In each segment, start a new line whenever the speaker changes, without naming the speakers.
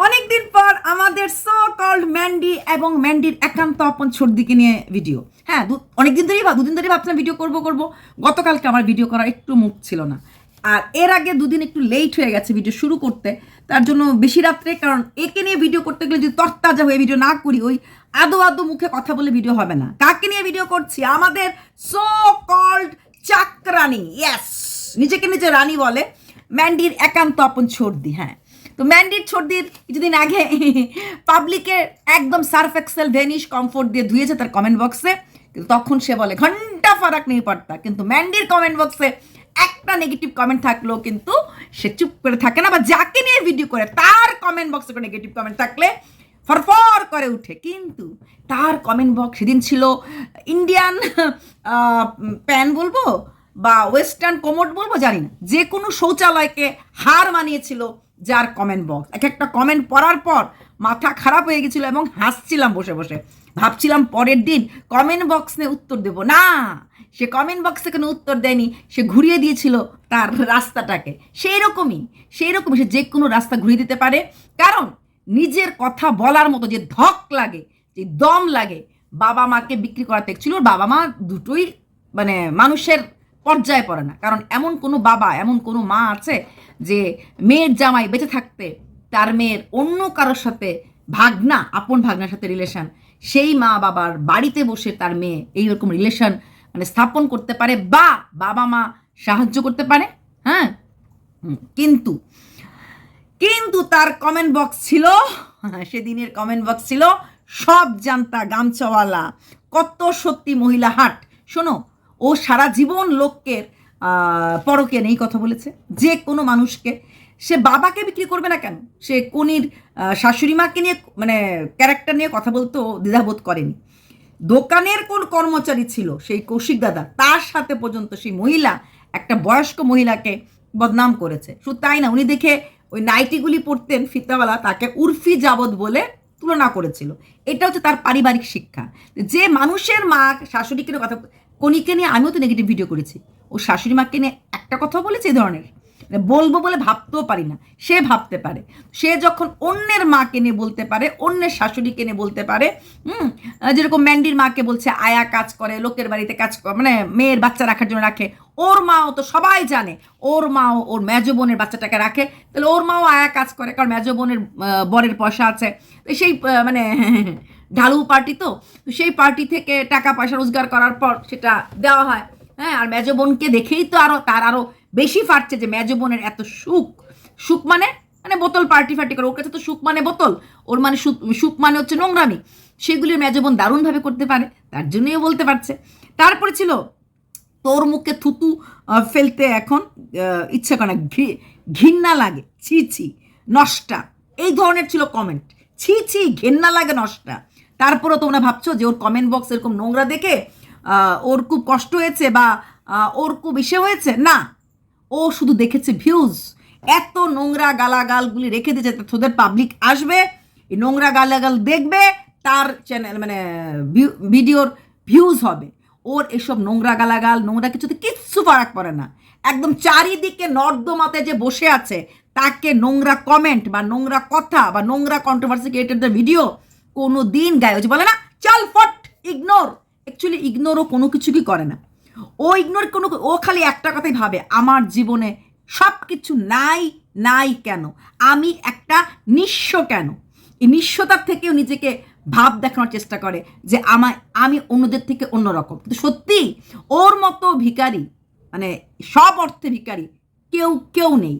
অনেকদিন পর আমাদের সো কল্ড ম্যান্ডি এবং ম্যান্ডির একান্ত আপন ছোটদিকে নিয়ে ভিডিও। হ্যাঁ, অনেকদিন ধরেই দুদিন ধরেই ভাবছিলাম ভিডিও করব। গতকালকে আমার ভিডিও করার একটু মুখ ছিল না, আর এর আগে দুদিন একটু লেট হয়ে গেছে ভিডিও শুরু করতে, তার জন্য বেশি রাত্রে। কারণ একে নিয়ে ভিডিও করতে গেলে যদি তরতাজা হয়ে ভিডিও না করি, ওই আদো আদো মুখে কথা বলে ভিডিও হবে না। কাকে নিয়ে ভিডিও করছি? আমাদের সো কল্ড চাকরানি, ইয়েস, নিজেকে নিজে রানী বলে, ম্যান্ডির একান্ত আপন ছোটদি। হ্যাঁ, তো ম্যান্ডির ছোটদির কিছুদিন আগে পাবলিকের একদম সার্ফ এক্সেল ভেনিশ কমফোর্ট দিয়ে ধুয়েছে তার কমেন্ট বক্সে, কিন্তু তখন সে বলে ঘন্টা ফারাক নেই পড়তা। কিন্তু ম্যান্ডির কমেন্ট বক্সে একটা নেগেটিভ কমেন্ট থাকলেও কিন্তু সে চুপ করে থাকে না, বা যাকে নিয়ে ভিডিও করে তার কমেন্ট বক্সে কোনো নেগেটিভ কমেন্ট থাকলে ফরফর করে উঠে। কিন্তু তার কমেন্ট বক্স সেদিন ছিল ইন্ডিয়ান প্যান বলবো বা ওয়েস্টার্ন কোমোড বলবো, জানি না, যে কোনো শৌচালয়কে হার মানিয়েছিল যার কমেন্ট বক্স। এক একটা কমেন্ট পড়ার পর মাথা খারাপ হয়ে গেছিল এবং হাসছিলাম বসে বসে। ভাবছিলাম পরের দিন কমেন্ট বক্সে উত্তর দেব না, সে কমেন্ট বক্সে কোনো উত্তর দেয়নি, সে ঘুরিয়ে দিয়েছিল তার রাস্তাটাকে। সেই রকমই সে যে কোনো রাস্তা ঘুরিয়ে দিতে পারে, কারণ নিজের কথা বলার মতো যে ধক লাগে, যে দম লাগে, বাবা মাকে বিক্রি করাতে ছিল। বাবা মা দুটোই মানে মানুষের পর্যায়ে পড়ে না, কারণ এমন কোনো বাবা, এমন কোনো মা আছে যে মেয়ের জামাই বেঁচে থাকতে তার মেয়ের অন্য কারোর সাথে ভাগনা, আপন ভাগনার সাথে রিলেশন, সেই মা বাবার বাড়িতে বসে তার মেয়ে এইরকম রিলেশন মানে স্থাপন করতে পারে, বা বাবা মা সাহায্য করতে পারে। হ্যাঁ, কিন্তু কিন্তু তার কমেন্ট বক্স ছিল, সেদিনের কমেন্ট বক্স ছিল সব জানতা গামছাওয়ালা, কত সত্যি মহিলা হাট। শোনো, ও সারা জীবন লোককে পরকে নেই কথা বলেছে, যে কোনো মানুষকে। সে বাবাকে বিক্রি করবে না কেন? সে কনির শাশুড়ি মাকে নিয়ে মানে ক্যারেক্টার নিয়ে কথা বলতেও দ্বিধাবোধ করেনি। দোকানের কোন কর্মচারী ছিল সেই কৌশিক দাদা, তার সাথে পর্যন্ত সেই মহিলা একটা বয়স্ক মহিলাকে বদনাম করেছে। শুধু তাই না, উনি দেখে ওই নাইটিগুলি পরতেন ফিতাওয়ালা, তাকে উর্ফি যাবৎ বলে তুলনা করেছিল। এটা হচ্ছে তার পারিবারিক শিক্ষা। যে মানুষের মা শাশুড়িকে নিয়ে কথা, কনিকে নিয়ে আমিও তো নেগেটিভ ভিডিও করেছি, ও শাশুড়ি মাকে নিয়ে একটা কথা বলেছে এই ধরনের, বলবো বলে ভাবতেও পারি না, সে ভাবতে পারে। সে যখন অন্যের মাকে নিয়ে বলতে পারে, অন্যের শাশুড়িকে নিয়ে বলতে পারে, যেরকম ম্যান্ডির মাকে বলছে আয়া কাজ করে, লোকের বাড়িতে কাজ করে, মানে মেয়ের বাচ্চা রাখার জন্য রাখে। ওর মাও তো সবাই জানে, ওর মাও ওর মেজো বোনের বাচ্চাটাকে রাখে, তাহলে ওর মাও আয়া কাজ করে, কারণ মেজো বোনের বরের পয়সা আছে। তো সেই মানে ঢালু পার্টি, তো সেই পার্টি থেকে টাকা পয়সা রোজগার করার পর সেটা দেওয়া হয়। হ্যাঁ, আর মেজো বোনকে দেখেই তো তার আরও বেশি ফাটছে যে মেজো বোনের এত সুখ মানে মানে বোতল পার্টি ফার্টি করে, ওর কাছে তো সুখ মানে বোতল, ওর মানে সুখ মানে হচ্ছে নোংরামি। সেগুলির মেজো বোন দারুণভাবে করতে পারে, তার জন্যই বলতে পারছে। তারপরে ছিল তোর মুখে থুতু ফেলতে এখন ইচ্ছা করে না, ঘৃণা লাগে, ছি ছি নষ্টা, এই ধরনের ছিল কমেন্ট। ছি ছি ঘেন্না লাগে, নষ্টা। তারপরেও তোমরা ভাবছো যে ওর কমেন্ট বক্স এরকম নোংরা দেখে ওর খুব কষ্ট হয়েছে বা ওর খুব ইসে হয়েছে না। ও শুধু দেখেছে ভিউজ, এত নোংরা গালাগালগুলি রেখে দিয়েছে, তোদের পাবলিক আসবে, এই নোংরা গালাগাল দেখবে, তার চ্যানেল মানে ভিডিওর ভিউজ হবে। ওর এসব নোংরা গালাগাল, নোংরা কিছুতে কিচ্ছু ফারাক পড়ে না। একদম চারিদিকে নর্দমাতে যে বসে আছে তাকে নোংরা কমেন্ট বা নোংরা কথা বা নোংরা কন্ট্রোভার্সি ক্রিয়েটেডদের ভিডিও কোনো দিন গায়ে হচ্ছে, বলে না চল ফট ইগনোর। অ্যাকচুয়ালি ইগনোরও কোনো কিছু কি করে না, ও ইগনোর কোনো, ও খালি একটা কথাই ভাবে, আমার জীবনে সব কিছু নাই নাই কেন, আমি একটা নিঃস্ব কেন। এই নিঃস্বতার থেকেও নিজেকে ভাব দেখানোর চেষ্টা করে যে আমি অন্যদের থেকে অন্যরকম। কিন্তু সত্যি ওর মতো ভিখারি, মানে সব অর্থে ভিখারি কেউ নেই।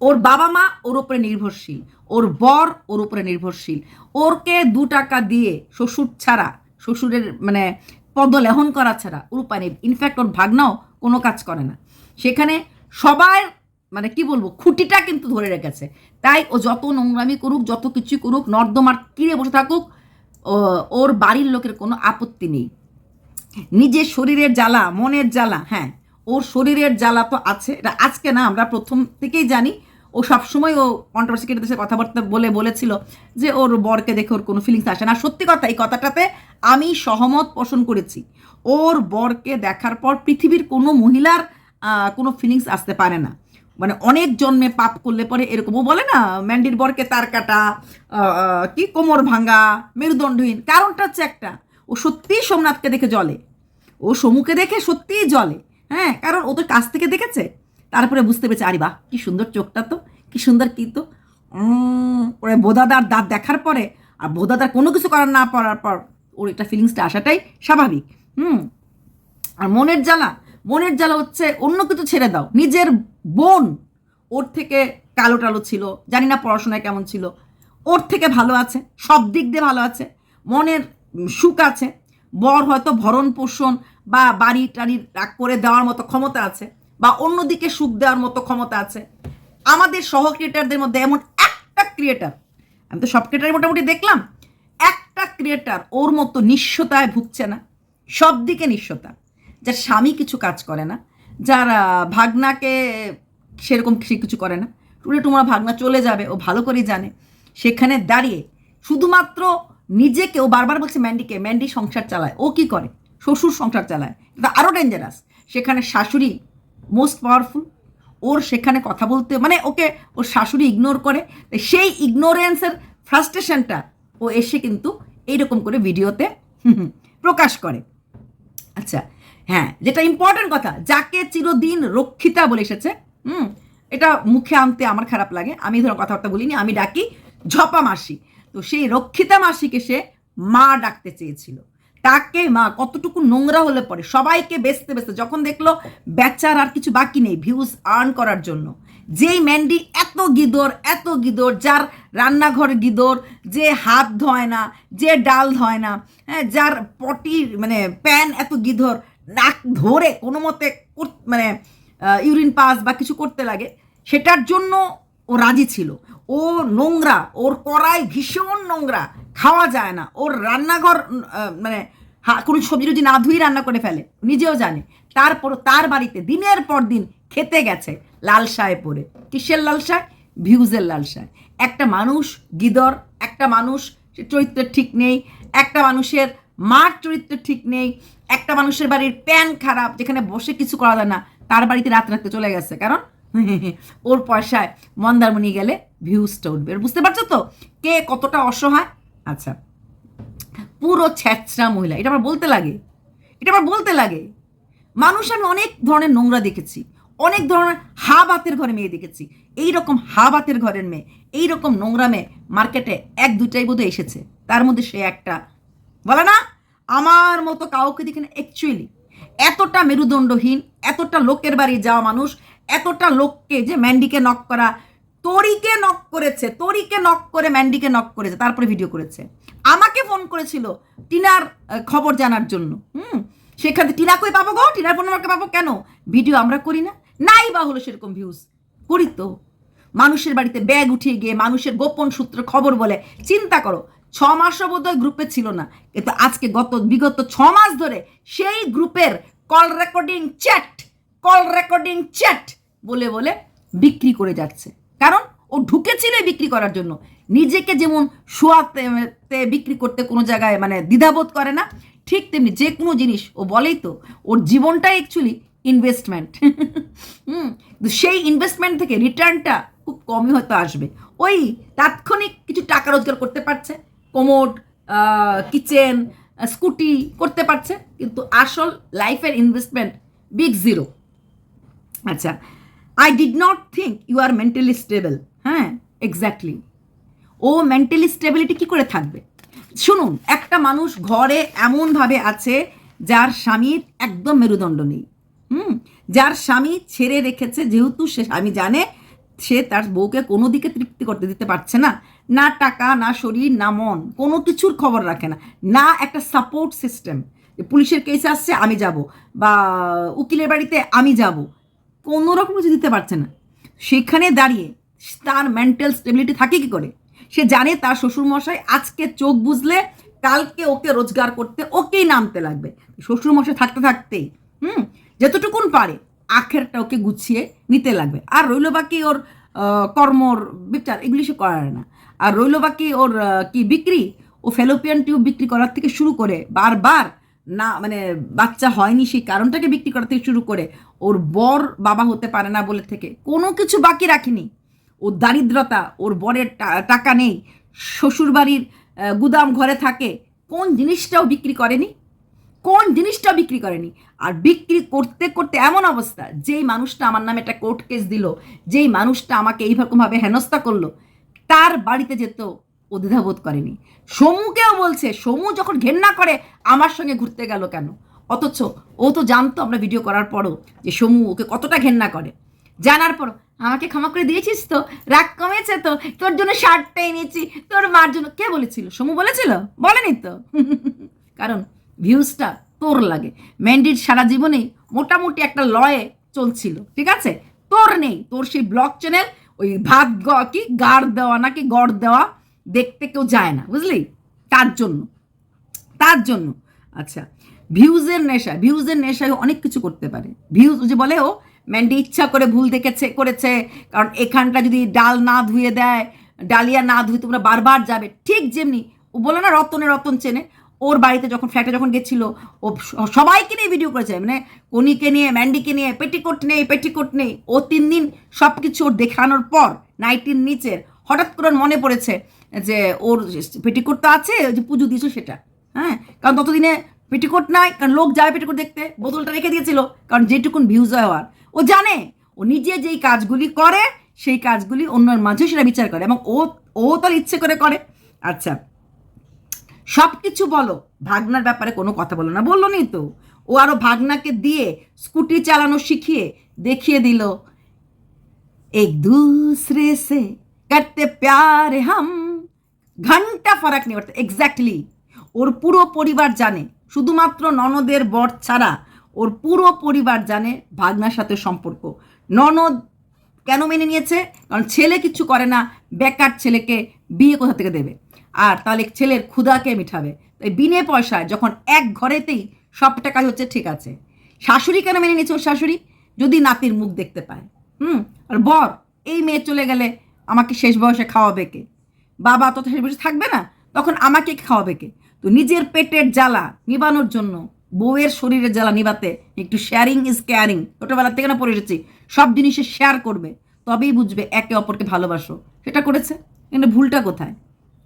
ওর বাবা মা ওর উপরে নির্ভরশীল, ওর বর ওর উপরে নির্ভরশীল, ওরকে 2 টাকা দিয়ে শ্বশুর ছাড়া, শ্বশুরের মানে পদলেহন করা ছাড়া ওর উপায় নেই। ইনফ্যাক্ট ওর ভাগনাও কোনো কাজ করে না, সেখানে সবার মানে কি বলবো খুঁটিটা কিন্তু ধরে রেখেছে। তাই ও যত নোংরামি করুক, যত কিছু করুক, নর্দমার কিরে বসে থাকুক, ওর বাড়ির লোকের কোনো আপত্তি নেই। নিজের শরীরের জ্বালা, মনের জ্বালা, হ্যাঁ ওর শরীরের জ্বালা তো আছে, এটা আজকে না, আমরা প্রথম থেকেই জানি। ও সবসময় ও কন্ট্রোভার্সি ক্রিয়েটরদের সাথে কথাবার্তা বলেছিল যে ওর বরকে দেখে ওর কোনো ফিলিংস আসে না। সত্যি কথা, এই কথাটাতে আমি সহমত পোষণ করেছি। ওর বরকে দেখার পর পৃথিবীর কোনো মহিলার কোনো ফিলিংস আসতে পারে না। মানে অনেক জন্মে পাপ করলে পরে এরকম, ও বলে না ম্যান্ডির বরকে তার কাটা, কি কোমর ভাঙা, মেরুদণ্ডহীন, কারণটা হচ্ছে একটা, ও সত্যিই সোমনাথকে দেখে জলে, ও সমুকে দেখে সত্যিই জলে। হ্যাঁ, কারণ ও তো কাছ থেকে দেখেছে, তারপরে বুঝতে পেরেছে আরে বাহ কি সুন্দর চোখটা, তো কি সুন্দর, কি তো ওরে বোধাদার দাঁত দেখার পরে, আর বোধাদার কোনো কিছু করার না পারার পর ওর এটা ফিলিংসটা আসাটাই স্বাভাবিক। আর মনের জ্বালা হচ্ছে অন্য কিছু ছেড়ে দাও, নিজের বোন ওর থেকে কালো টালো ছিল, জানি না পড়াশোনায় কেমন ছিল, ওর থেকে ভালো আছে, সব দিক দিয়ে ভালো আছে, মনের সুখ আছে, বর হয়তো ভরণ পোষণ বা বাড়ি টাড়ি করে দেওয়ার মতো ক্ষমতা আছে, বা অন্যদিকে সুখ দেওয়ার মতো ক্ষমতা আছে। আমাদের সহ ক্রিয়েটারদের মধ্যে এমন একটা ক্রিয়েটার, আমি তো সব ক্রিয়েটার মোটামুটি দেখলাম, একটা ক্রিয়েটার ওর মতো নিঃস্বতায় ভুগছে না, সব দিকে নিঃস্বতা, যার স্বামী কিছু কাজ করে না, যার ভাগনাকে সেরকম সে কিছু করে না, টুলে টুমরা ভাগনা চলে যাবে ও ভালো করেই জানে, সেখানে দাঁড়িয়ে শুধুমাত্র নিজেকে, ও বারবার বলছে ম্যান্ডিকে, ম্যান্ডি সংসার চালায়, ও কি করে, শ্বশুর সংসার চালায়, এটা আরও ডেঞ্জারাস, সেখানে শাশুড়ি মোস্ট পাওয়ারফুল, ওর সেখানে কথা বলতে মানে ওকে ওর শাশুড়ি ইগনোর করে, সেই ইগনোরেন্সের ফ্রাস্ট্রেশনটা ও এসে কিন্তু এইরকম করে ভিডিওতে প্রকাশ করে। আচ্ছা হ্যাঁ, যেটা ইম্পর্টেন্ট কথা, যাকে চিরদিন রক্ষিতা বলে এসেছে, এটা মুখে আনতে আমার খারাপ লাগে, আমি ধরো কথাবার্তা বলিনি, আমি ডাকি ঝপা মাসি, তো সেই রক্ষিতা মাসিকে সে মা ডাকতে চেয়েছিল, তাকে মা, কতটুকু নোংরা হলে পরে সবাইকে বেচতে বেচতে যখন দেখলো বেচার আর কিছু বাকি নেই ভিউজ আর্ন করার জন্য, যেই ম্যান্ডি এত গিদর, যার রান্নাঘর গিদর, যে হাত ধোয় না, যে ডাল ধোয় না, হ্যাঁ, যার পটির মানে প্যান এত গিদর, নাক ধরে কোনো মতে মানে ইউরিন পাস বা কিছু করতে লাগে, সেটার জন্য ও রাজি ছিল। ও নোংরা, ওর কড়াই ভীষণ নোংরা, খাওয়া যায় না, ওর রান্নাঘর মানে কোনো সবজি টবজি না ধুই রান্না করে ফেলে, নিজেও জানে, তারপরও তার বাড়িতে দিনের পর দিন খেতে গেছে লালসায় পড়ে। কিসের লালসায়? ভিউজের লালসায়। একটা মানুষ গিদর, একটা মানুষ চরিত্র ঠিক নেই, একটা মানুষের মার চরিত্র ঠিক নেই, একটা মানুষের বাড়ির প্যান খারাপ, যেখানে বসে কিছু করা যায় না, তার বাড়িতে রাত রাখতে চলে গেছে, কারণ ওর পয়সায় মন্দারমণি গেলে ভিউজটা উঠবে। বুঝতে পারছো তো কে কতটা অসহায়? আচ্ছা, পুরো ছ্যাঁচড়া মহিলা, এটা আমার বলতে লাগে, মানুষ আমি অনেক ধরনের নোংরা দেখেছি, অনেক ধরনের হা বাতের ঘরে মেয়ে দেখেছি, এইরকম হা বাতের ঘরের মেয়ে, এইরকম নোংরা মেয়ে মার্কেটে এক দুটাই বোধহয় এসেছে, তার মধ্যে সে একটা, বলে না আমার মতো কাউকে দেখে না। অ্যাকচুয়ালি এতটা মেরুদণ্ডহীন, এতটা লোকের বাড়ি যাওয়া মানুষ, এতটা লোককে যে ম্যান্ডিকে নক করা, তরিকে নক করে ম্যান্ডিকে নক করেছে, তারপরে ভিডিও করেছে, আমাকে ফোন করেছিল টিনার খবর জানার জন্য। সেখানে টিনা কই পাবো গো, টিনার ফোন আমাকে পাবো কেন? ভিডিও আমরা করি না, নাই বা হলো সেরকম ভিউজ করি তো, মানুষের বাড়িতে ব্যাগ উঠিয়ে গিয়ে মানুষের গোপন সূত্র খবর বলে। চিন্তা করো, 6 মাসও বোধহয় গ্রুপে ছিল না, কিন্তু আজকে বিগত 6 মাস ধরে সেই গ্রুপের কল রেকর্ডিং চ্যাট বলে বলে বিক্রি করে যাচ্ছে, কারণ ও ঢুকেছিল বিক্রি করার জন্য। নিজেকে যেমন শোয়াতে বিক্রি করতে কোনো জায়গায় মানে দ্বিধাবোধ করে না, ঠিক তেমনি যে কোনো জিনিস ও বলেই তো ওর জীবনটাই অ্যাকচুয়ালি ইনভেস্টমেন্ট। সেই ইনভেস্টমেন্ট থেকে রিটার্নটা খুব কমই হয়তো আসবে, ওই তাৎক্ষণিক কিছু টাকা রোজগার করতে পারছে, কোমোড, কিচেন, স্কুটি করতে পারছে, কিন্তু আসল লাইফের ইনভেস্টমেন্ট বিগ জিরো। আচ্ছা, I did not think you are mentally stable. হ্যাঁ, এক্স্যাক্টলি, ও মেন্টালি স্টেবিলিটি কী করে থাকবে? শুনুন, একটা মানুষ ঘরে এমনভাবে আছে যার স্বামীর একদম মেরুদণ্ড নেই, যার স্বামী ছেড়ে রেখেছে, যেহেতু সে স্বামী জানে সে তার বউকে কোনো দিকে তৃপ্তি করতে দিতে পারছে না, না টাকা, না শরীর, না মন, কোনো কিছুর খবর রাখে না, না একটা সাপোর্ট সিস্টেম, পুলিশের কেস আসছে আমি যাব, বা উকিলের বাড়িতে আমি যাব, কোনো রকম কিছু দিতে পারছে না। সেখানে দাঁড়িয়ে তার মেন্টাল স্টেবিলিটি থাকে কী করে? সে জানে তার শ্বশুরমশাই আজকে চোখ বুঝলে কালকে ওকে রোজগার করতে ওকেই নামতে লাগবে, শ্বশুরমশাই থাকতে থাকতেই যতটুকুন পারে আখেরটা ওকে গুছিয়ে নিতে লাগবে, আর রইল বাকি ওর কর্মর বিচার, এগুলি সে করার না। আর রইল বাকি ওর কি বিক্রি, ও ফেলোপিয়ান টিউব বিক্রি করার থেকে শুরু করে বারবার না মানে বাচ্চা হয়নি সেই কারণটাকে বিক্রি করা থেকে শুরু করে ওর বর বাবা হতে পারে না বলে থেকে কোনো কিছু বাকি রাখিনি। ওর দারিদ্রতা, ওর বরের টাকা নেই, শ্বশুরবাড়ির গুদাম ঘরে থাকে, কোন জিনিসটাও বিক্রি করেনি, কোন জিনিসটাও বিক্রি করেনি। আর বিক্রি করতে করতে এমন অবস্থা, যেই মানুষটা আমার নামে একটা কোর্ট কেস দিল, যেই মানুষটা আমাকে এইরকমভাবে হেনস্থা করলো, তার বাড়িতে যেত ও দ্বিধাবোধ করেনি। সমুকেও বলছে, সমু যখন ঘেন্না করে আমার সঙ্গে ঘুরতে গেল কেন, অথচ ও তো জানতো আমরা ভিডিও করার পরও যে সমু ওকে কতটা ঘেন্না করে। জানার পর আমাকে ক্ষমা করে দিয়েছিস তো, রাগ কমেছে তো, তোর জন্য শার্টটা এনেছি, তোর মার জন্য। কে বলেছিল? সমু বলেছিল? বলেনি তো। কারণ ভিউজটা তোর লাগে। ম্যান্ডির সারা জীবনেই মোটামুটি একটা লয়ে চলছিল, ঠিক আছে? তোর নেই, তোর সেই ব্লগ চ্যানেল, ওই ভাত কি গাড় দেওয়া নাকি গড় দেওয়া দেখতে কেউ যায় না, বুঝলি? তার জন্য আচ্ছা, ভিউজের নেশায় অনেক কিছু করতে পারে। ভিউজ যে বলে ও ম্যান্ডি ইচ্ছা করে ভুল করেছে, কারণ এখানটা যদি ডাল না ধুয়ে দেয়, ডালিয়া না ধুয়ে তোমরা বারবার যাবে। ঠিক যেমনি ও বলে না রতন চেনে, ওর বাড়িতে যখন ফ্ল্যাটে যখন গেছিল, ও সবাইকে নিয়ে ভিডিও করেছে, মানে কনিকে নিয়ে, ম্যান্ডিকে নিয়ে, পেটিকোট নেই। ও 3 দিন সব কিছু ওর দেখানোর পর নাইটির নিচের হঠাৎ করে মনে পড়েছে যে ওর পেটিকোট তো আছে, ওই যে পুজো দিয়েছো সেটা, হ্যাঁ, কারণ ততদিনে পেটিকোট নাই, কারণ লোক যাবে পেটিকোট দেখতে, বোতলটা রেখে দিয়েছিল, কারণ যেটুকুন ভিউজ হওয়ার। ও জানে ও নিজে যেই কাজগুলি করে সেই কাজগুলি অন্যের মাঝে সেটা বিচার করে, এবং ও তার ইচ্ছে করে করে। আচ্ছা, সব কিছু বলো, ভাগনার ব্যাপারে কোনো কথা বলো না, বললো নি তো। ও আরো ভাগনাকে দিয়ে স্কুটি চালানো শিখিয়ে দেখিয়ে দিল, এক दूसरे से करते प्यार हम ঘন্টা ফারাক নেই পড়তে। এক্স্যাক্টলি ওর পুরো পরিবার জানে, শুধুমাত্র ননদের বর ছাড়া ওর পুরো পরিবার জানে ভাগনার সাথে সম্পর্ক। ননদ কেন মেনে নিয়েছে? কারণ ছেলে কিছু করে না, বেকার ছেলেকে বিয়ে কোথা থেকে দেবে? আর তাহলে ছেলের ক্ষুধাকে মিঠাবে। তাই বিনে পয়সায় যখন এক ঘরেতেই সবটা কাজ হচ্ছে, ঠিক আছে। শাশুড়ি কেন মেনে নিয়েছে? ওর শাশুড়ি যদি নাতির মুখ দেখতে পায়, আর বর এই মেয়ে চলে গেলে আমাকে শেষ বয়সে খাওয়াবে কে? বাবা তো শেষ বয়সে থাকবে না, তখন আমাকে খাওয়াবে কে? তো নিজের পেটের জ্বালা নিবানোর জন্য বউয়ের শরীরের জ্বালা নিবাতে একটু শেয়ারিং ইজ কেয়ারিং, ছোটোবেলা থেকে না পড়ে এসেছি, সব জিনিসে শেয়ার করবে, তবেই বুঝবে একে অপরকে ভালোবাসো। সেটা করেছে, কিন্তু ভুলটা কোথায়?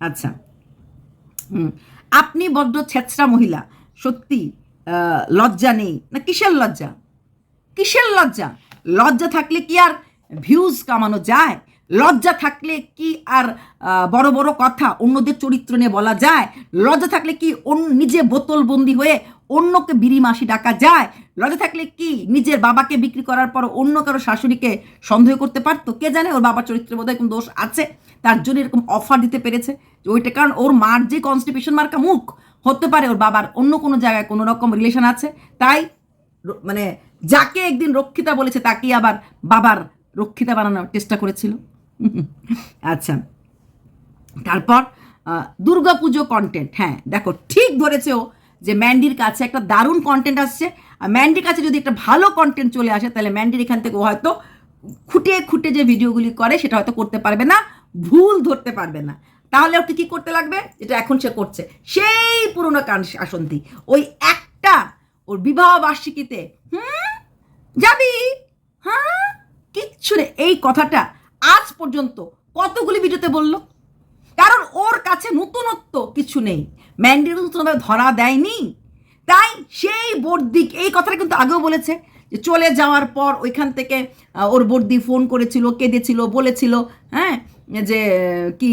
আচ্ছা, আপনি বড্ড ছেঁচড়া মহিলা, সত্যি লজ্জা নেই না? কিসের লজ্জা? লজ্জা থাকলে কি আর ভিউজ কামানো যায়? লজ্জা থাকলে কি আর বড় বড় কথা অন্যদের চরিত্র নিয়ে বলা যায়? লজ্জা থাকলে কি নিজে বোতলবন্দি হয়ে অন্যকে বিড়ি মাসি ডাকা যায়? লজ্জা থাকলে কি নিজের বাবাকে বিক্রি করার পর অন্য কারো শাশুড়িকে সন্দেহ করতে পারতো? কে জানে ওর বাবার চরিত্রে বোধহয় কোনো দোষ আছে, তার জন্য এরকম অফার দিতে পেরেছে যে ওইটা, কারণ ওর মার যে কনস্টিপেশন মার্কা মুখ, হতে পারে ওর বাবার অন্য কোনো জায়গায় কোনো রকম রিলেশন আছে, তাই মানে যাকে একদিন রক্ষিতা বলেছে তাকেই আবার বাবার রক্ষিতা বানানোর চেষ্টা করেছিল। আচ্ছা, তারপর দুর্গাপুজো কন্টেন্ট, হ্যাঁ দেখো ঠিক ধরেছে ও, যে ম্যান্ডির কাছে একটা দারুণ কন্টেন্ট আসছে, আর ম্যান্ডির কাছে যদি একটা ভালো কন্টেন্ট চলে আসে, তাহলে ম্যান্ডির এখান থেকে ও হয়তো খুঁটে যে ভিডিওগুলি করে সেটা হয়তো করতে পারবে না, ভুল ধরতে পারবে না। তাহলে ওকে কি করতে লাগবে? যেটা এখন সে করছে, সেই পুরনো আসন্তি, ওই একটা ওর বিবাহ বার্ষিকীতে যাবি, হ্যাঁ কিচ্ছু রে, এই কথাটা আজ পর্যন্ত কতগুলি ভিডিওতে বললো, কারণ ওর কাছে নতুনত্ব কিছু নেই, ম্যান্ডির নতুনভাবে ধরা দেয়নি। তাই সেই বর্দি এই কথাটা কিন্তু আগেও বলেছে, যে চলে যাওয়ার পর ওইখান থেকে ওর বর্দি ফোন করেছিল, কেঁদেছিল, বলেছিল হ্যাঁ যে কি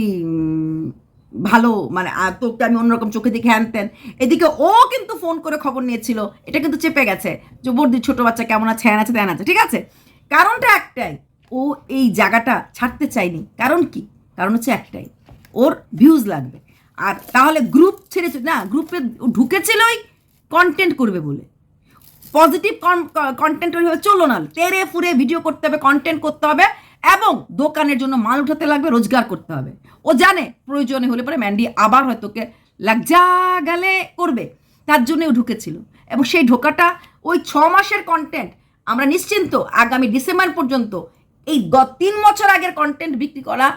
ভালো, মানে তোকে আমি অন্যরকম চোখে দেখে আনতেন। এদিকে ও কিন্তু ফোন করে খবর নিয়েছিল, এটা কিন্তু চেপে গেছে যে বর্দি ছোট বাচ্চা কেমন আছে, হ্যান আছে তেন আছে, ঠিক আছে। কারণটা একটাই, ও এই জায়গাটা ছাড়তে চায়নি। কারণ কি? কারণ হচ্ছে একটাই, ওর ভিউজ লাগবে। আর তাহলে গ্রুপ ছেড়েছে না, গ্রুপে ঢুকেছিলই কন্টেন্ট করবে বলে, পজিটিভ কন্টেন্ট ওইভাবে চলো না, তেরে ফুরে ভিডিও করতে হবে, কন্টেন্ট করতে হবে, এবং দোকানের জন্য মাল উঠাতে লাগবে, রোজগার করতে হবে। ও জানে প্রয়োজনে হলে পরে ম্যান্ডি আবার হয়তো কে লাগজা গেলে করবে, তার জন্য ও ঢুকেছিল। এবং সেই ঢোকাটা ওই 6 মাসের কন্টেন্ট আমরা নিশ্চিন্ত আগামী ডিসেম্বর পর্যন্ত এই 3 বছর আগের কন্টেন্ট বিক্রি করা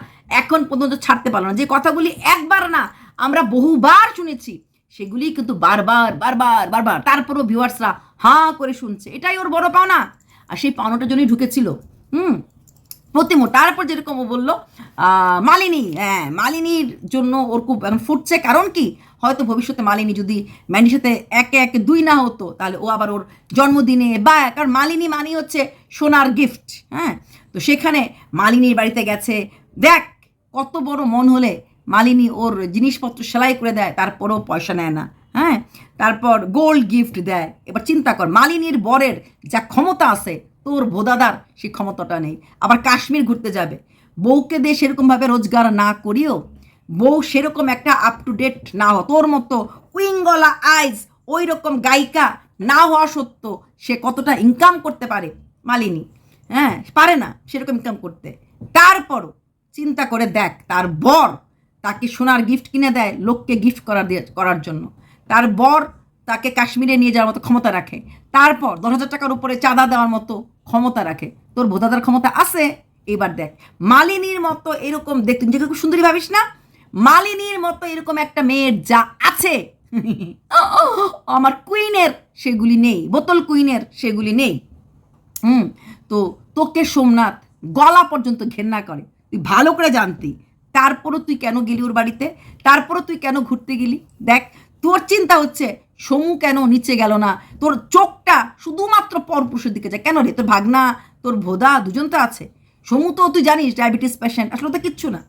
এখন পর্যন্ত ছাড়তে পারলো না। যে কথাগুলি একবার না আমরা বহুবার শুনেছি, সেগুলি কিন্তু বারবার বারবার বারবার তারপরও ভিউয়ার্সরা হাঁ করে শুনছে, এটাই ওর বড় পাওনা। আর সেই পাওনাটার জন্যই ঢুকেছিল। প্রতিমো তারপর যেরকম ও বললো মালিনী, হ্যাঁ মালিনীর জন্য ওর খুব এখন ফুটছে। কারণ কি, হয়তো ভবিষ্যতে মালিনী যদি ম্যান্ডির সাথে একে একে দুই না হতো, তাহলে ও আবার ওর জন্মদিনে বা, কারণ মালিনী মানি হচ্ছে সোনার গিফট। হ্যাঁ, তো সেখানে মালিনীর বাড়িতে গেছে, দেখ কত বড় মন হলে মালিনী ওর জিনিসপত্র সেলাই করে দেয়, তারপরেও পয়সা নেয় না। হ্যাঁ, তারপর গোল্ড গিফট দেয়। এবার চিন্তা কর, মালিনীর বরের যা ক্ষমতা আছে, তোর ভোদাদার সেই ক্ষমতাটা নেই। আবার কাশ্মীর ঘুরতে যাবে, বউকে দিয়ে সেরকমভাবে রোজগার না করিও, বউ সেরকম একটা আপ টু ডেট না হওয়া, তোর মতো উইংগলা আইজ ওই রকম গায়িকা না হওয়া সত্ত্বেও সে কতটা ইনকাম করতে পারে মালিনী। হ্যাঁ, পারে না সেরকম ইনকাম করতে। তারপরও চিন্তা করে দেখ, তার বর তাকে সোনার গিফট কিনে দেয় লোককে গিফট করার জন্য। তার বর তাকে কাশ্মীরে নিয়ে যাওয়ার মতো ক্ষমতা রাখে। তারপর 10,000 টাকার উপরে চাঁদা দেওয়ার মতো ক্ষমতা রাখে। তোর ভোদাদার ক্ষমতা আছে। এবার দেখ, মালিনীর মতো এরকম দেখতে নিজেকে খুব সুন্দরী ভাবিস না, মালিনীর মতো এরকম একটা মেয়ের যা আছে আমার কুইনের সেগুলি নেই, বোতল কুইনের সেগুলি নেই। তো তোকে সোমনাথ গলা পর্যন্ত ঘেন্না করে, তুই ভালো করে জানতি। তারপরও তুই কেন গেলি ওর বাড়িতে, তারপরও তুই কেন ঘুরতে গেলি? দেখ, তোর চিন্তা হচ্ছে সমু কেন নিচে গেল না, তোর চোখটা শুধুমাত্র পরপুরুষের দিকে যায় কেন রে? তোর ভাগনা, তোর ভোদা দুজন তো আছে। সমু তো তুই জানিস ডায়াবেটিস পেশেন্ট, আসলে তো কিচ্ছু না।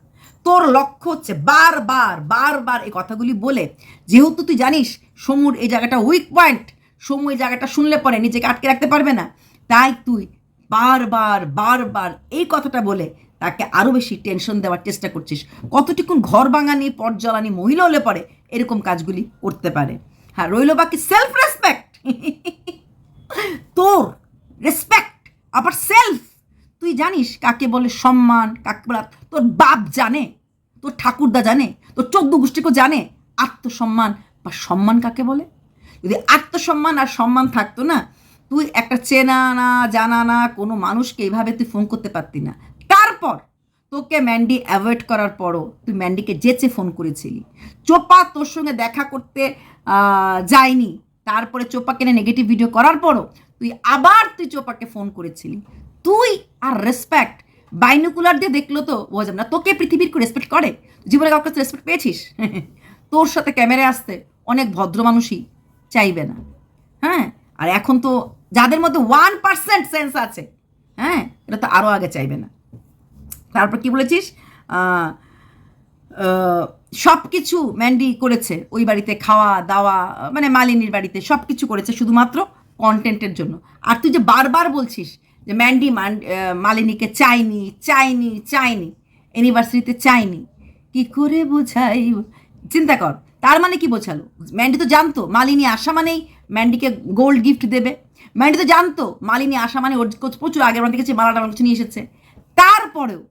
তোর লক্ষ্য হচ্ছে বারবার বারবার এই কথাগুলি বলে, যেহেতু তুই জানিস সমুর এই জায়গাটা উইক পয়েন্ট, সমু এই জায়গাটা শুনলে পরে নিজেকে আটকে রাখতে পারবে না, তাই তুই বারবার বারবার এই কথাটা বলে তাকে আরও বেশি টেনশন দেওয়ার চেষ্টা করছিস। কতটুকুন ঘর ভাঙানি পথ জ্বালানি মহিলা হলে পরে এরকম কাজগুলি করতে পারে। হ্যাঁ, রইল বাকি সেলফ রেসপেক্ট। তোর রেসপেক্ট আবার সেলফ, তুই জানিস কাকে বলে সম্মান, কাকে বলে তোর বাপ জানে, তোর ঠাকুরদা জানে, তোর 14 গোষ্ঠীকেও জানে আত্মসম্মান বা সম্মান কাকে বলে? যদি আত্মসম্মান আর সম্মান থাকতো না, তুই একটা চেনা না জানা না কোনো মানুষকে এইভাবে তুই ফোন করতে পারতি না। তারপর তোকে ম্যান্ডি অ্যাভয়েড করার পরও তুই ম্যান্ডিকে যেচে ফোন করেছিলি। চোপা তোর সঙ্গে দেখা করতে যায়নি, তারপরে চোপাকে নেগেটিভ ভিডিও করার পরও তুই চোপাকে ফোন করেছিলি। তুই আর রেসপেক্ট বাইনোকুলার দিয়ে দেখলো তো বোঝা যাবে না তোকে পৃথিবীর কেউ রেসপেক্ট করে? জীবনে কাউকে রেসপেক্ট পেয়েছিস? তোর সাথে ক্যামেরায় আসতে অনেক ভদ্র মানুষই চাইবে না। হ্যাঁ, আর এখন তো যাদের মধ্যে 1% সেন্স আছে, হ্যাঁ, এটা তো আরও আগে চাইবে না। তারপর কি বলেছিস, সব কিছু ম্যান্ডি করেছে ওই বাড়িতে, খাওয়া দাওয়া মানে মালিনীর বাড়িতে সব কিছু করেছে শুধুমাত্র কন্টেন্টের জন্য। আর তুই যে বারবার বলছিস যে ম্যান্ডি মালিনীকে চাইনি চাইনি চাইনি, অ্যানিভার্সারিতে চাইনি, কি করে বোঝাই? চিন্তা কর, তার মানে কি বোঝালো? ম্যান্ডি তো জানতো মালিনী আসা মানেই ম্যান্ডিকে গোল্ড গিফট দেবে। ম্যান্ডি তো জানতো মালিনী আসা মানে ওর প্রচুর আগের বার দেখেছি মালাটা কিছু নিয়ে এসেছে। তারপরেও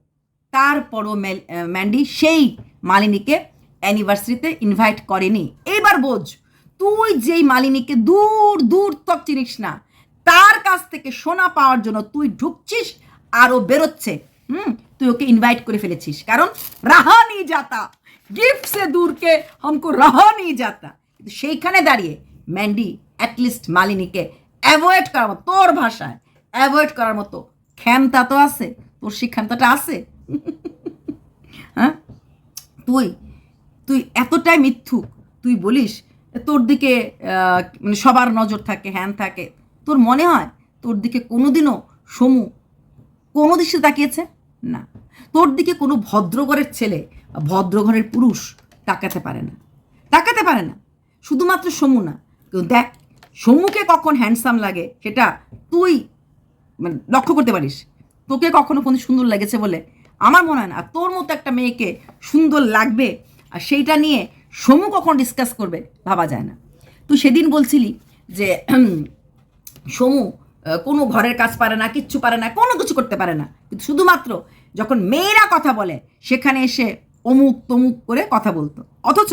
ম্যান্ডি সেই মালিনীকে অ্যানিভার্সারিতে ইনভাইট করেনি। এইবার বোঝ, তুই যেই মালিনীকে দূর দূর তক চিনিস না, তার কাছ থেকে সোনা পাওয়ার জন্য তুই ঢুকছিস আর ও বেরোচ্ছে। তুই ওকে ইনভাইট করে ফেলেছিস, কারণ রাহা নিয়ে যাতা, গিফট সে দূরকে হামকো রাহা নিয়ে যাতা। কিন্তু সেইখানে দাঁড়িয়ে ম্যান্ডি অ্যাটলিস্ট মালিনীকে অ্যাভয়েড করার মতো, তোর ভাষায় অ্যাভয়েড করার মতো ক্ষমতা তো আছে, তোর সেই ক্ষমতাটা আছে? হ্যাঁ, তুই এতটাই মিথ্যুক, তুই বলিস তোর দিকে মানে সবার নজর থাকে, হ্যান থাকে। তোর মনে হয় তোর দিকে কোনোদিনও সমু কোনো দৃষ্টিতে তাকিয়েছে? না, তোর দিকে কোনো ভদ্রঘরের ছেলে বা ভদ্রঘরের পুরুষ তাকাতে পারে না, তাকাতে পারে না। শুধুমাত্র সমু না, কিন্তু দেখ সমুকে কখন হ্যান্ডসাম লাগে সেটা তুই মানে লক্ষ্য করতে পারিস। তোকে কখনো কোনো সুন্দর লেগেছে বলে আমার মনে হয় না। আর তোর মতো একটা মেয়েকে সুন্দর লাগবে আর সেইটা নিয়ে সমু কখন ডিসকাস করবে ভাবা যায় না। তুই সেদিন বলছিলি যে সমু কোনো ঘরের কাজ পারে না, কিচ্ছু পারে না, কোনো কিছু করতে পারে না, কিন্তু শুধুমাত্র যখন মেয়েরা কথা বলে সেখানে এসে অমুক তমুক করে কথা বলতো। অথচ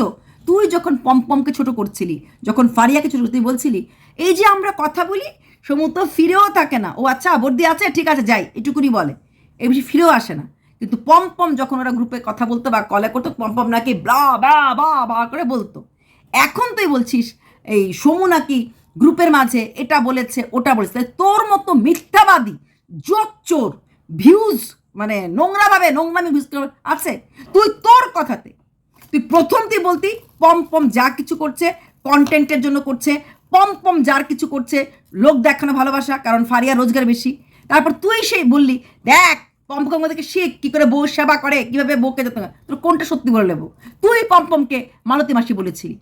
তুই যখন পমপমকে ছোট করছিলি, যখন ফারিয়াকে ছোট তুই বলছিলি এই যে আমরা কথা বলি সমু তো ফিরেও থাকে না, ও আচ্ছা বর্দি আছে ঠিক আছে যাই এটুকুনি বলে, এই বেশি ফিরেও আসে না। কিন্তু পমপম যখন ওরা গ্রুপে কথা বলতো বা কলে করতো, পমপম নাকি ব্লা বা বা বা করে বলতো। এখন তুই বলছিস এই সমু নাকি গ্রুপের মাঝে এটা বলেছে ওটা বলেছে। তাহলে তোর মতো মিথ্যাবাদী জোচ্চোর ভিউজ মানে নোংরাভাবে নোংরামি ভিউজ আছে তুই তোর কথাতে। তুই প্রথম তুই বলতি পম পম যা কিছু করছে কন্টেন্টের জন্য করছে, পম পম যার কিছু করছে লোক দেখানো ভালোবাসা, কারণ ফারিয়া রোজগার বেশি। তারপর তুই সেই বললি দেখ পম্পম থেকে শিখ কী করে বউ সেবা করে, কীভাবে বউকে যেতে হয়। তোর কোনটা সত্যি বলে নেবো? তুই পম্পমকে মালতী মাসি বলেছিলি,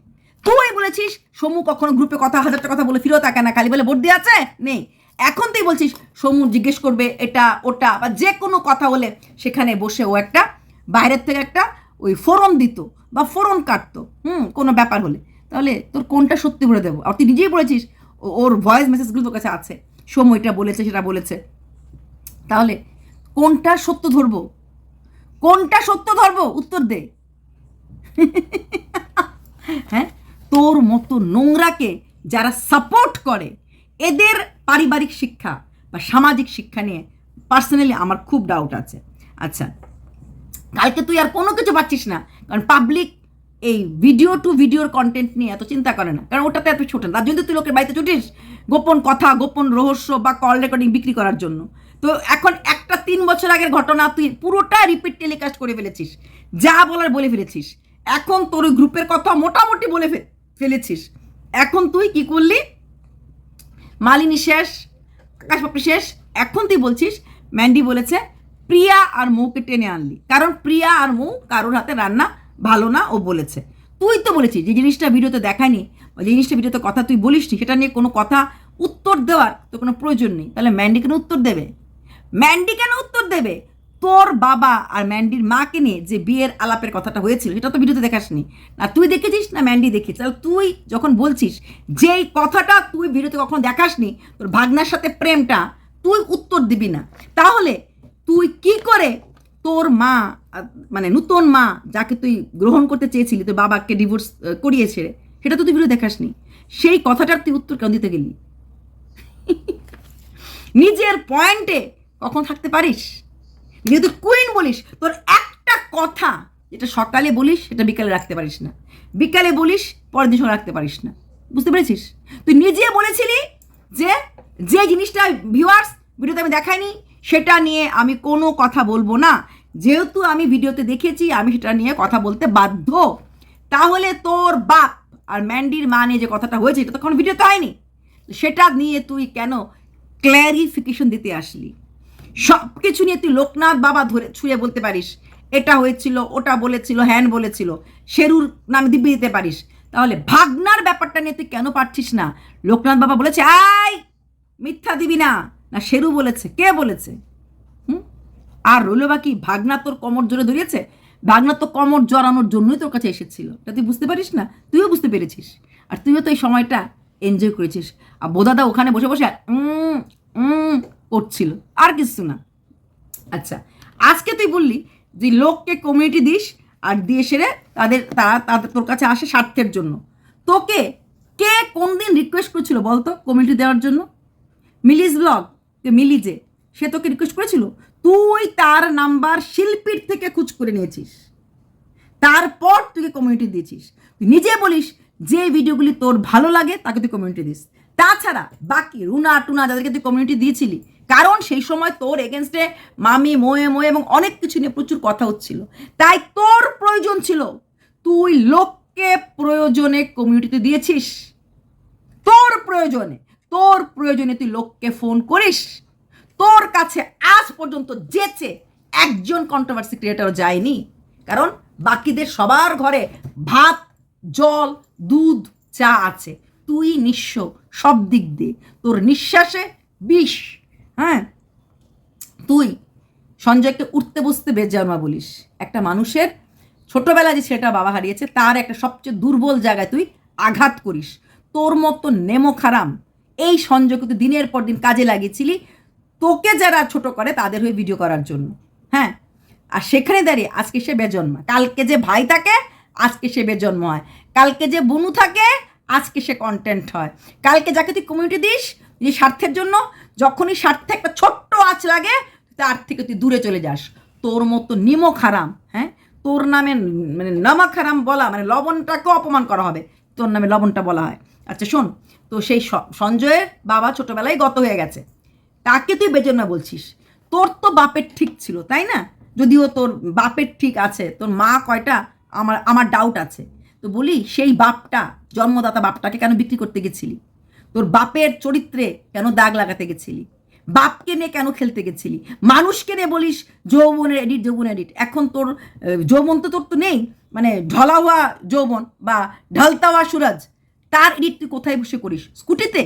তুই বলেছিস সমু কখনো গ্রুপে কথা হাজারটা কথা বলে ফিরেও তাকে না, খালি বলে ভোট দিয়ে আছে নেই। এখন তুই বলছিস সমু জিজ্ঞেস করবে এটা ওটা বা যে কোনো কথা হলে সেখানে বসে ও একটা বাইরের থেকে একটা ওই ফোরন দিত বা ফোরন কাটতো কোনো ব্যাপার হলে। তাহলে তোর কোনটা সত্যি বলে দেবো? আর তুই নিজেই বলেছিস ওর ভয়েস মেসেজগুলো তোর কাছে আছে, সমু এটা বলেছে সেটা বলেছে। তাহলে কোনটা সত্য ধরবো? কোনটা সত্য ধরবো? উত্তর দে। হ্যাঁ, তোর মতো নোংরাকে যারা সাপোর্ট করে এদের পারিবারিক শিক্ষা বা সামাজিক শিক্ষা নিয়ে পার্সোনালি আমার খুব ডাউট আছে। আচ্ছা, কালকে তুই আর কোনো কিছু পাচ্ছিস না, কারণ পাবলিক এই ভিডিও টু ভিডিওর কন্টেন্ট নিয়ে এত চিন্তা করে না, কারণ ওটাতে এত ছোটেন। তার জন্য তুই লোকের বাড়িতে ছুটিস গোপন কথা গোপন রহস্য বা কল রেকর্ডিং বিক্রি করার জন্য। তো এখন একটা 3 বছর আগের ঘটনা তুই পুরোটা রিপিট টেলিকাস্ট করে ফেলেছিস, যা বলার বলে ফেলেছিস। এখন তোর ওই গ্রুপের কথা মোটামুটি বলে ফেলেছিস। এখন তুই কি করলি? মালিনী শেষ, আকাশ পাপড়ি শেষ। এখন তুই বলছিস ম্যান্ডি বলেছে প্রিয়া আর মৌকে টেনে আনলি, কারণ প্রিয়া আর মৌ কারোর হাতে রান্না ভালো না ও বলেছে। তুই তো বলেছিস যে জিনিসটা ভিডিওতে দেখায়নি বা যে জিনিসটা ভিডিওতে কথা তুই বলিসনি সেটা নিয়ে কোনো কথা উত্তর দেওয়ার তো কোনো প্রয়োজন নেই। তাহলে ম্যান্ডি কেন উত্তর দেবে? ম্যান্ডি কেন উত্তর দেবে? তোর বাবা আর ম্যান্ডির মাকে নিয়ে যে বিয়ের আলাপের কথাটা হয়েছিল সেটা তো ভিডিওতে দেখাসনি না, তুই দেখেছিস না ম্যান্ডি দেখেছিস। তাহলে তুই যখন বলছিস যেই কথাটা তুই ভিডিওতে কখনো দেখাসনি তোর ভাগনার সাথে প্রেমটা, তুই উত্তর দিবি না, তাহলে তুই কি করে তোর মা মানে নূতন মা যাকে তুই গ্রহণ করতে চেয়েছিলি তোর বাবাকে ডিভোর্স করিয়েছে সেটা তো তুই ভিডিও দেখাসনি, সেই কথাটার তুই উত্তর কেন দিতে গেলি? নিজের পয়েন্টে কখন থাকতে পারিস? যেহেতু কুইন বলিস তোর একটা কথা যেটা সকালে বলিস সেটা বিকালে রাখতে পারিস না, বিকালে বলিস পরের দিন সকালে রাখতে পারিস না। বুঝতে পেরেছিস? তুই নিজে বলেছিলি যে যে জিনিসটা ভিউয়ার্স ভিডিওতে আমি দেখাইনি সেটা নিয়ে আমি কোনো কথা বলবো না, যেহেতু আমি ভিডিওতে দেখেছি আমি সেটা নিয়ে কথা বলতে বাধ্য। তাহলে তোর বাপ আর ম্যান্ডির মা নিয়ে যে কথাটা হয়েছে এটা তখন ভিডিওতে হয়নি, সেটা নিয়ে তুই কেন ক্ল্যারিফিকেশন দিতে আসলি? সব কিছু নিয়ে তুই লোকনাথ বাবা ধরে ছুঁয়ে বলতে পারিস এটা হয়েছিল ওটা বলেছিল হ্যান বলেছিল, শেরুর নামে দিব্যি দিতে পারিস। তাহলে ভাগনার ব্যাপারটা নিয়ে তুই কেন পারছিস না? লোকনাথ বাবা বলেছে আয় মিথ্যা দিবি না, না শেরু বলেছে? কে বলেছে? আর রইল বাকি ভাগনা তোর কোমর জোরে ধরিয়েছে, ভাগনা তো কোমর জড়ানোর জন্যই তোর কাছে এসেছিল, এটা তুই বুঝতে পারিস না? তুইও বুঝতে পেরেছিস আর তুইও তো এই সময়টা এনজয় করেছিস। আর বোদাদা ওখানে বসে বসে করছিল, আর কিছু না। আচ্ছা, আজকে তুই বললি যে লোককে কমিউনিটি দিস আর দিয়ে সেরে তাদের তোর কাছে আসে স্বার্থের জন্য। তোকে কে কোন দিন রিকোয়েস্ট করেছিল বলতো কমিউনিটি দেওয়ার জন্য? মিলিজ ব্লগ মিলি যে সে তোকে রিকোয়েস্ট করেছিল? তুই তার নাম্বার শিল্পীর থেকে খোঁজ করে নিয়েছিস, তারপর তুই কমিউনিটি দিয়েছিস। তুই নিজে বলিস যে ভিডিওগুলি তোর ভালো লাগে তাকে তুই কমিউনিটি দিস, তাছাড়া বাকি রুনা টুনা যাদেরকে তুই কমিউনিটি দিয়েছিলি, কারণ সেই সময় তোর এগেনস্টে মামি মোয়ে মোয়ে এবং অনেক কিছু নিয়ে প্রচুর কথা হচ্ছিল, তাই তোর প্রয়োজন ছিল তুই লোককে প্রয়োজনে কমিউনিটিতে দিয়েছিস। তোর প্রয়োজনে তুই লোককে ফোন করিস। তোর কাছে আজ পর্যন্ত যেচে একজন কন্ট্রোভার্সি ক্রিয়েটর যায়নি, কারণ বাকিদের সবার ঘরে ভাত জল দুধ চা আছে, তুই নিঃস্ব সব দিক দিয়ে, তোর নিঃশ্বাসে বিষ। হ্যাঁ, তুই সঞ্জয়কে উঠতে বসতে বেজামা বলিস। একটা মানুষের ছোটবেলায় যে ছেলেটা বাবা হারিয়েছে তার একটা সবচেয়ে দুর্বল জায়গায় তুই আঘাত করিস। তোর মতো নেমো খারাম এই সঞ্জয়কে তুই দিনের পর দিন কাজে লাগিয়েছিলি তোকে যারা ছোট করে তাদের হয়ে ভিডিও করার জন্য। হ্যাঁ, আর সেখানে দাঁড়িয়ে আজকে সে বেজন্মা, কালকে যে ভাই থাকে আজকে সে বেজন্ম হয়, কালকে যে বনু থাকে আজকে সে কন্টেন্ট হয়, কালকে যাকে তুই কমিউনিটি দিস যে স্বার্থের জন্য, যখনই স্বার্থে একটা ছোট্ট আঁচ লাগে তার থেকে তুই দূরে চলে যাস। তোর মতো নিমক হারাম, হ্যাঁ তোর নামে মানে নমক হারাম বলা মানে লবণটাকে অপমান করা হবে, তোর নামে লবণটা বলা হয়। আচ্ছা শোন, তো সেই সঞ্জয়ের বাবা ছোটবেলায় গত হয়ে গেছে, তাকে তুই বেজন্মা বলছিস। তোর তো বাপের ঠিক ছিল, তাই না? যদিও তোর বাপের ঠিক আছে, তোর মা কয়টা আমার ডাউট আছে। তো বলি, সেই বাপটা, জন্মদাতা বাপটাকে কেন বিক্রি করতে গেছিলি? তোর বাপের চরিত্রে কেন দাগ লাগাতে গেছিলি? বাপকে নিয়ে কেন খেলতে গেছিলি? মানুষকে নিয়ে বলিস যৌবনের এডিট, যৌবন এডিট। এখন তোর যৌবন তো তোর তো নেই, মানে ঢলা হওয়া যৌবন বা ঢালতা হওয়া সুরাজ, তার এডিট তুই কোথায় বসে করিস? স্কুটিতে?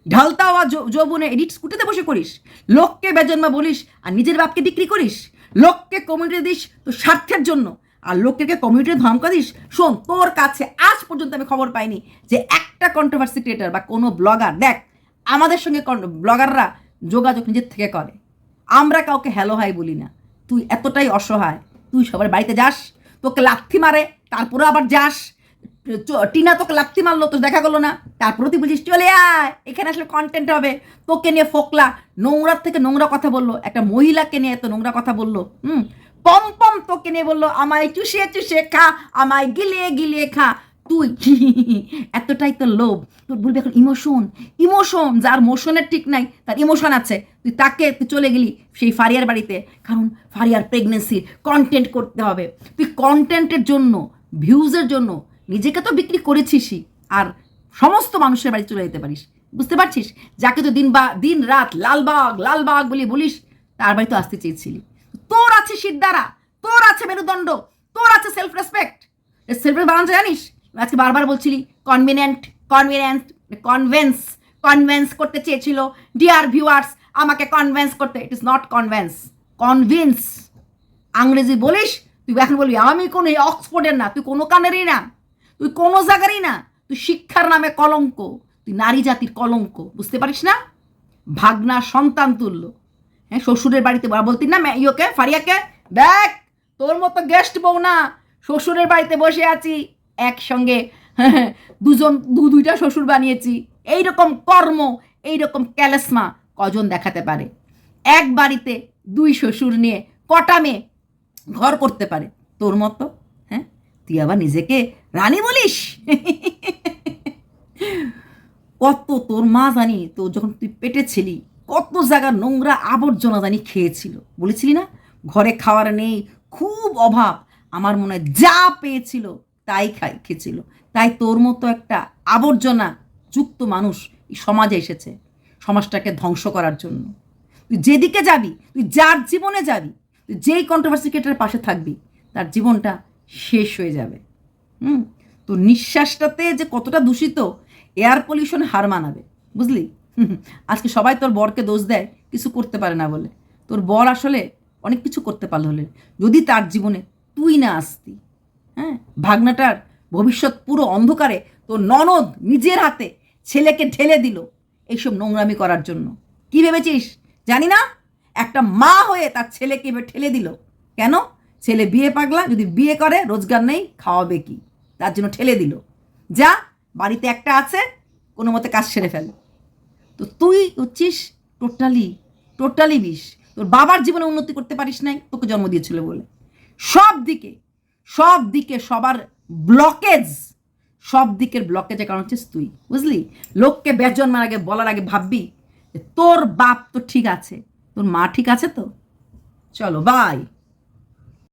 ঢালতা হওয়া যৌবনে এডিট স্কুটিতে বসে করিস? লোককে বেজন্মা বলিস আর নিজের বাপকে বিক্রি করিস? লোককে কমিউনিটি দিস তোর স্বার্থের জন্য, আর লোককে কমিউনিটি ধমকা দিস। শোন, তোর কাছে আজ পর্যন্ত আমি খবর পাইনি যে একটা কন্ট্রোভার্সি ক্রিয়েটার বা কোনো ব্লগার, দেখ আমাদের সঙ্গে ব্লগাররা যোগাযোগ নিজের থেকে করে, আমরা কাউকে হ্যালো হাই বলি না। তুই এতটাই অসহায়, তুই সবার বাড়িতে যাস, তোকে লাথি মারে, তারপরে আবার যাস। টিনা তোকে লাথি মারলো, তো দেখা গেলো না, তারপরে তুই বলছিস চলে আয়, এখানে আসলে কন্টেন্ট হবে। তোকে নিয়ে ফোকলা নোংরার থেকে নোংরা কথা বললো, একটা মহিলাকে নিয়ে এত নোংরা কথা বললো। পম পম তোকে নিয়ে বললো আমায় চুষে চুষে খা, আমায় গিলিয়ে গিলিয়ে খা। তুই এতটাই তো লোভ, তোর বলবি এখন ইমোশন। ইমোশন যার মোশনের ঠিক নাই, তার ইমোশন আছে। তুই চলে গেলি সেই ফারিয়ার বাড়িতে, কারণ ফারিয়ার প্রেগনেন্সির কন্টেন্ট করতে হবে। তুই কন্টেন্টের জন্য, ভিউজের জন্য নিজেকে তো বিক্রি করেছিসই, আর সমস্ত মানুষের বাড়ি চলে যেতে পারিস। বুঝতে পারছিস? যাকে তো দিন রাত লালবাগ বলিস, তার বাড়ি তো আসতে চেয়েছিলি। তোর আছে সিদ্ধারা, তোর আছে মেরুদণ্ড, তোর আছে সেলফ রেসপেক্ট। সেলফ বানানো জানিস? আজকে বারবার বলছিলি কনভেন্স করতে চেয়েছিল। ডিয়ার ভিউয়ার্স, আমাকে কনভেন্স করতে, ইট ইজ নট কনভিন্স। আংরেজি বলিস, তুই এখন বলবি আমি কোনো অক্সফোর্ডের না, তুই কোনো কানেরই না, তুই কোনো জায়গারই না, তুই শিক্ষার নামে কলঙ্ক, তুই নারী জাতির কলঙ্ক। বুঝতে পারিস না? ভাগনা সন্তান তুল্য। হ্যাঁ, শ্বশুরের বাড়িতে বলতি না ফারিয়াকে, দেখ তোর মতো গেস্ট বউ না, শ্বশুরের বাড়িতে বসে আছি একসঙ্গে, দুইটা শ্বশুর বানিয়েছি। এইরকম কর্ম, এইরকম ক্যালেসমা কজন দেখাতে পারে? এক বাড়িতে দুই শ্বশুর নিয়ে কটা মেয়ে ঘর করতে পারে তোর মতো? হ্যাঁ, তুই আবার নিজেকে রানী বলিস? কত তোর মা জানি তো, যখন তুই পেটে ছিলি কত জায়গার নোংরা আবর্জনা জানি খেয়েছিল। বলেছিলি না ঘরে খাওয়ার নেই, খুব অভাব, আমার মনে হয় যা পেয়েছিল তাই খেয়েছিল। তাই তোর মতো একটা আবর্জনা যুক্ত মানুষ এই সমাজে এসেছে, সমাজটাকে ধ্বংস করার জন্য। তুই যেদিকে যাবি, তুই যার জীবনে যাবি, তুই যেই কন্ট্রোভার্সি ক্রিয়েটারের পাশে থাকবি, তার জীবনটা শেষ হয়ে যাবে। তোর নিঃশ্বাসটাতে যে কতটা দূষিত, এয়ার পলিউশন হার মানাবে, বুঝলি? আজকে সবাই তোর বরকে দোষ দেয় কিছু করতে পারে না বলে। তোর বর আসলে অনেক কিছু করতে পারল হলে, যদি তার জীবনে তুই না আসতি। হ্যাঁ, ভাগনাটার ভবিষ্যৎ পুরো অন্ধকারে তোর ননদ নিজের হাতে ছেলেকে ঢেলে দিল এইসব নোংরামি করার জন্য। কি ভেবেছিস জানি না? একটা মা হয়ে তার ছেলেকে ঠেলে দিল কেন? ছেলে বিয়ে পাগলা, যদি বিয়ে করে রোজগার নেই, খাওয়াবে কি, তার জন্য ঠেলে দিল। যা, বাড়িতে একটা আছে, কোনো মতে কাজ সেরে ফেল। তো তুই হচ্ছিস টোটালি বিষ। তোর বাবার জীবনে উন্নতি করতে পারিস নাই, তোকে জন্ম দিয়েছিল বলে। সব দিকে সবার ব্লকেজ, সব দিকের ব্লকেজের কারণ হচ্ছিস তুই, বুঝলি? লোককে বেজন্মার আগে বলার আগে ভাববি তোর বাপ তো ঠিক আছে, তোর মা ঠিক আছে তো। চলো বাই।